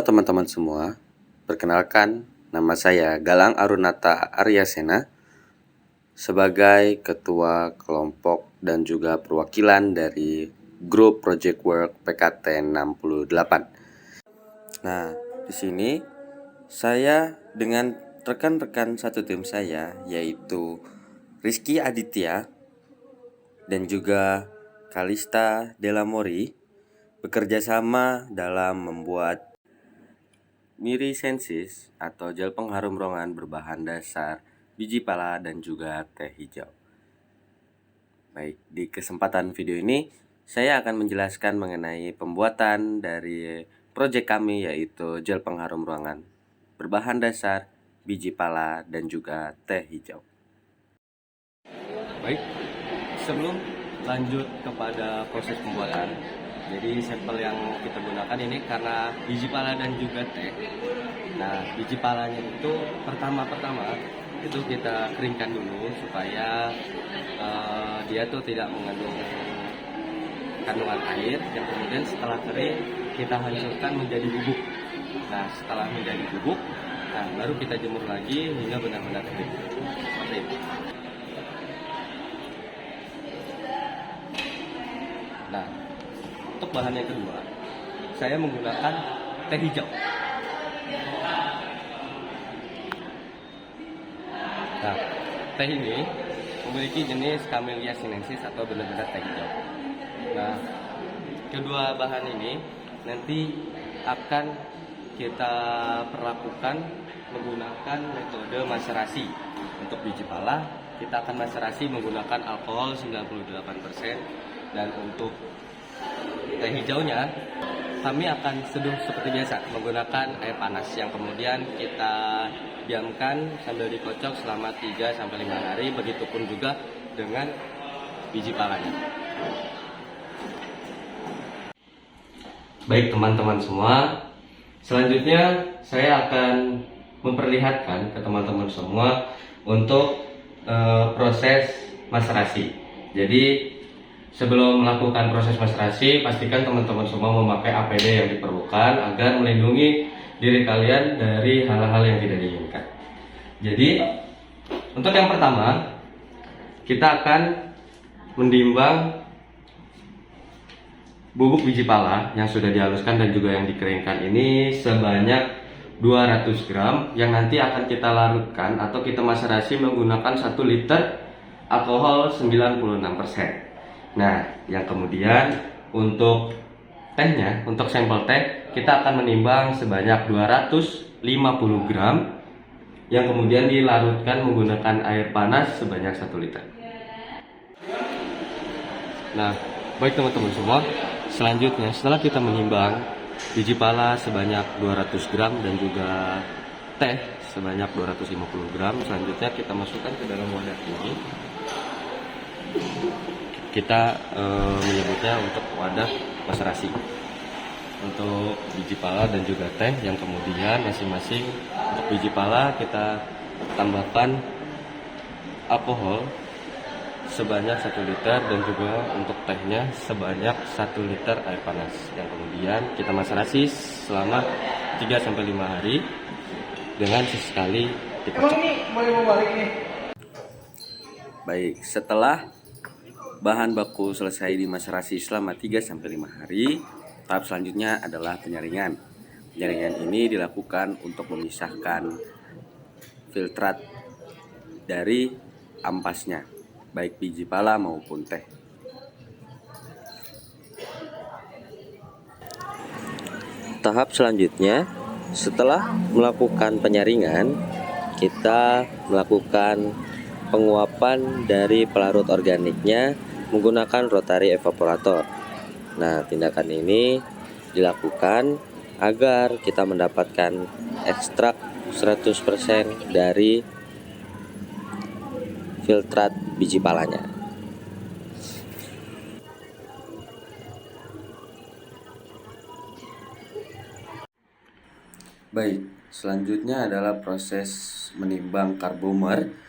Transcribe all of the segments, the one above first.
teman-teman semua, perkenalkan nama saya Galang Arunata Aryasena sebagai Ketua Kelompok dan juga perwakilan dari Grup Project Work PKT 68. Nah, di sini saya dengan rekan-rekan satu tim saya yaitu Rizky Aditya dan juga Kalista Delamori bekerja sama dalam membuat Mirisensis atau gel pengharum ruangan berbahan dasar biji pala dan juga teh hijau. Baik, di kesempatan video ini saya akan menjelaskan mengenai pembuatan dari proyek kami yaitu gel pengharum ruangan berbahan dasar biji pala dan juga teh hijau. Baik, sebelum lanjut kepada proses pembuatan, jadi sampel yang kita gunakan ini karena biji pala dan juga teh. Nah, biji palanya itu pertama itu kita keringkan dulu supaya dia tuh tidak mengandung kandungan air. Yang kemudian setelah kering kita hancurkan menjadi bubuk. Nah, setelah menjadi bubuk, nah baru kita jemur lagi hingga benar-benar kering. Seperti itu. Nah, untuk bahan yang kedua, saya menggunakan teh hijau. Nah, teh ini memiliki jenis Camellia sinensis atau benar-benar teh hijau. Nah, kedua bahan ini nanti akan kita perlakukan menggunakan metode maserasi. Untuk biji pala, kita akan maserasi menggunakan alkohol 98%. Dan untuk teh hijaunya, kami akan seduh seperti biasa menggunakan air panas yang kemudian kita diamkan sambil dikocok selama 3-5 hari. Begitupun juga dengan biji palanya. Baik teman-teman semua, selanjutnya saya akan memperlihatkan ke teman-teman semua untuk proses maserasi. Jadi sebelum melakukan proses maserasi, pastikan teman-teman semua memakai APD yang diperlukan agar melindungi diri kalian dari hal-hal yang tidak diinginkan. Jadi, untuk yang pertama, kita akan menimbang bubuk biji pala yang sudah dihaluskan dan juga yang dikeringkan ini sebanyak 200 gram yang nanti akan kita larutkan atau kita maserasi menggunakan 1 liter alkohol 96%. Nah, yang kemudian untuk tehnya, untuk sampel teh, kita akan menimbang sebanyak 250 gram yang kemudian dilarutkan menggunakan air panas sebanyak 1 liter. Nah, baik teman-teman semua, selanjutnya setelah kita menimbang biji pala sebanyak 200 gram dan juga teh sebanyak 250 gram, selanjutnya kita masukkan ke dalam wadah ini. Kita menyebutnya untuk wadah maserasi untuk biji pala dan juga teh, yang kemudian masing-masing untuk biji pala kita tambahkan alkohol sebanyak 1 liter dan juga untuk tehnya sebanyak 1 liter air panas yang kemudian kita maserasi selama 3-5 hari dengan sesekali dikocok. Baik, setelah bahan baku selesai dimaserasi selama 3-5 hari, tahap selanjutnya adalah penyaringan. Penyaringan ini dilakukan untuk memisahkan filtrat dari ampasnya, baik biji pala maupun teh. Tahap selanjutnya, setelah melakukan penyaringan, kita melakukan penguapan dari pelarut organiknya menggunakan rotary evaporator. Nah, tindakan ini dilakukan agar kita mendapatkan ekstrak 100% dari filtrat biji palanya. Baik, selanjutnya adalah proses menimbang karbomer.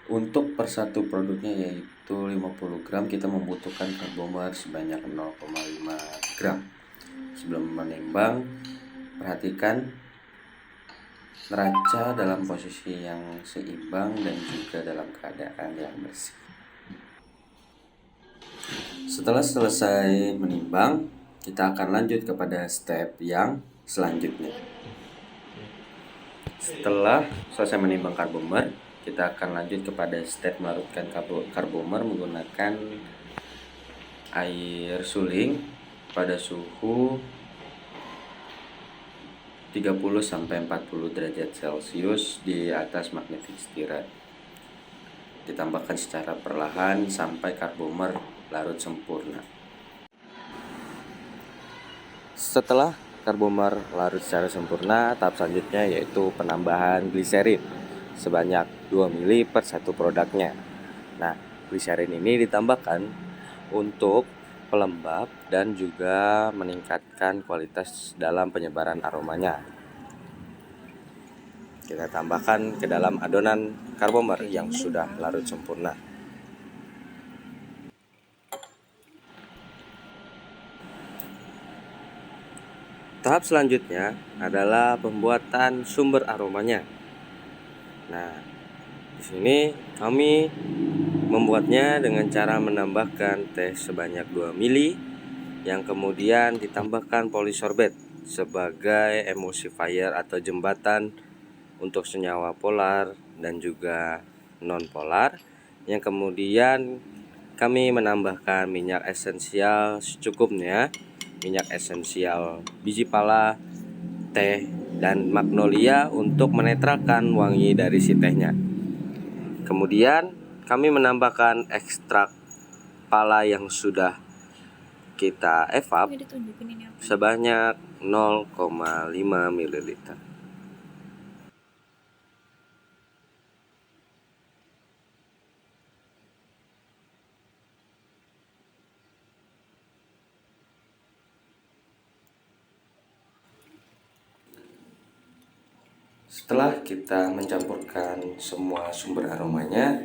Untuk per satu produknya yaitu 50 gram, kita membutuhkan karbomer sebanyak 0,5 gram. Sebelum menimbang, Perhatikan neraca dalam posisi yang seimbang dan juga dalam keadaan yang bersih. Setelah selesai menimbang, kita akan lanjut kepada step yang selanjutnya. Setelah selesai menimbang karbomer, kita akan lanjut kepada step melarutkan karbomer menggunakan air suling pada suhu 30-40 derajat Celcius di atas magnetic stirrer. Ditambahkan secara perlahan sampai karbomer larut sempurna. Setelah karbomer larut secara sempurna, tahap selanjutnya yaitu penambahan gliserin sebanyak 2 mili per satu produknya. Nah, gliserin ini ditambahkan untuk pelembab dan juga meningkatkan kualitas dalam penyebaran aromanya. Kita tambahkan ke dalam adonan karbomer yang sudah larut sempurna. Tahap selanjutnya adalah pembuatan sumber aromanya. Nah, di sini kami membuatnya dengan cara menambahkan teh sebanyak 2 mili yang kemudian ditambahkan polisorbet sebagai emulsifier atau jembatan untuk senyawa polar dan juga non polar, yang kemudian kami menambahkan minyak esensial secukupnya, minyak esensial biji pala, teh, dan magnolia untuk menetralkan wangi dari si tehnya. Kemudian kami menambahkan ekstrak pala yang sudah kita evap sebanyak 0,5 ml. Setelah kita mencampurkan semua sumber aromanya,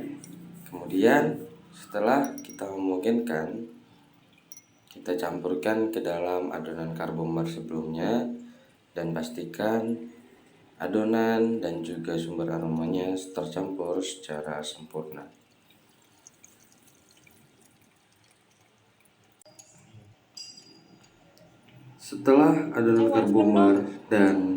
kemudian setelah kita memungkinkan, kita campurkan ke dalam adonan karbomer sebelumnya dan pastikan adonan dan juga sumber aromanya tercampur secara sempurna. Setelah adonan karbomer dan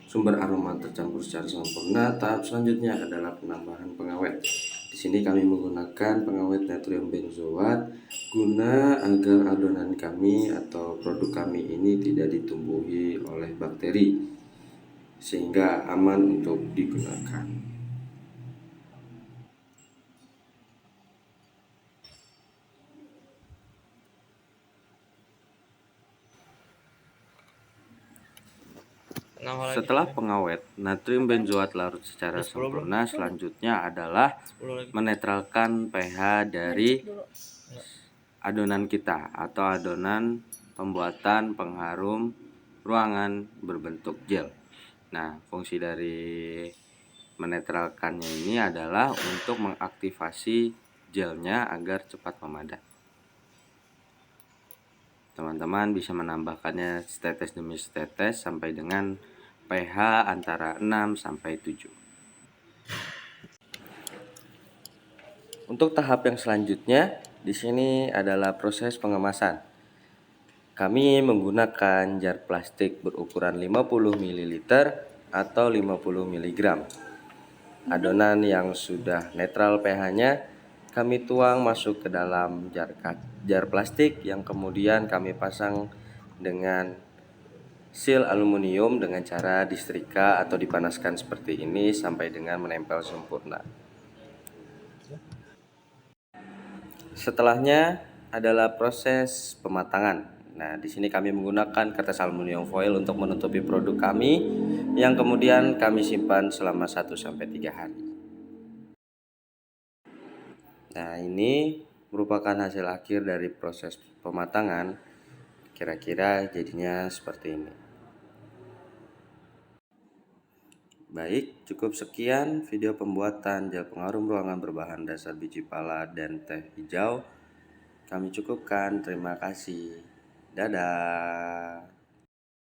sumber aroma tercampur secara sempurna, tahap selanjutnya adalah penambahan pengawet. Di sini kami menggunakan pengawet natrium benzoat guna agar adonan kami atau produk kami ini tidak ditumbuhi oleh bakteri sehingga aman untuk digunakan. Setelah pengawet natrium benzoat larut secara sempurna, selanjutnya adalah menetralkan pH dari adonan kita atau adonan pembuatan pengharum ruangan berbentuk gel. Nah, fungsi dari menetralkannya ini adalah untuk mengaktifasi gelnya agar cepat memadat. Teman-teman bisa menambahkannya setetes demi setetes sampai dengan pH antara 6 sampai 7. Untuk tahap yang selanjutnya di sini adalah proses pengemasan. Kami menggunakan jar plastik berukuran 50 ml atau 50 mg. Adonan yang sudah netral pH-nya kami tuang masuk ke dalam jar plastik yang kemudian kami pasang dengan seal aluminium dengan cara disetrika atau dipanaskan seperti ini sampai dengan menempel sempurna. Setelahnya adalah proses pematangan. Nah, di sini kami menggunakan kertas aluminium foil untuk menutupi produk kami yang kemudian kami simpan selama 1-3 hari. Nah, ini merupakan hasil akhir dari proses pematangan. Kira-kira jadinya seperti ini. Baik, cukup sekian video pembuatan gel pengharum ruangan berbahan dasar biji pala dan teh hijau. Kami cukupkan, terima kasih. Dadah.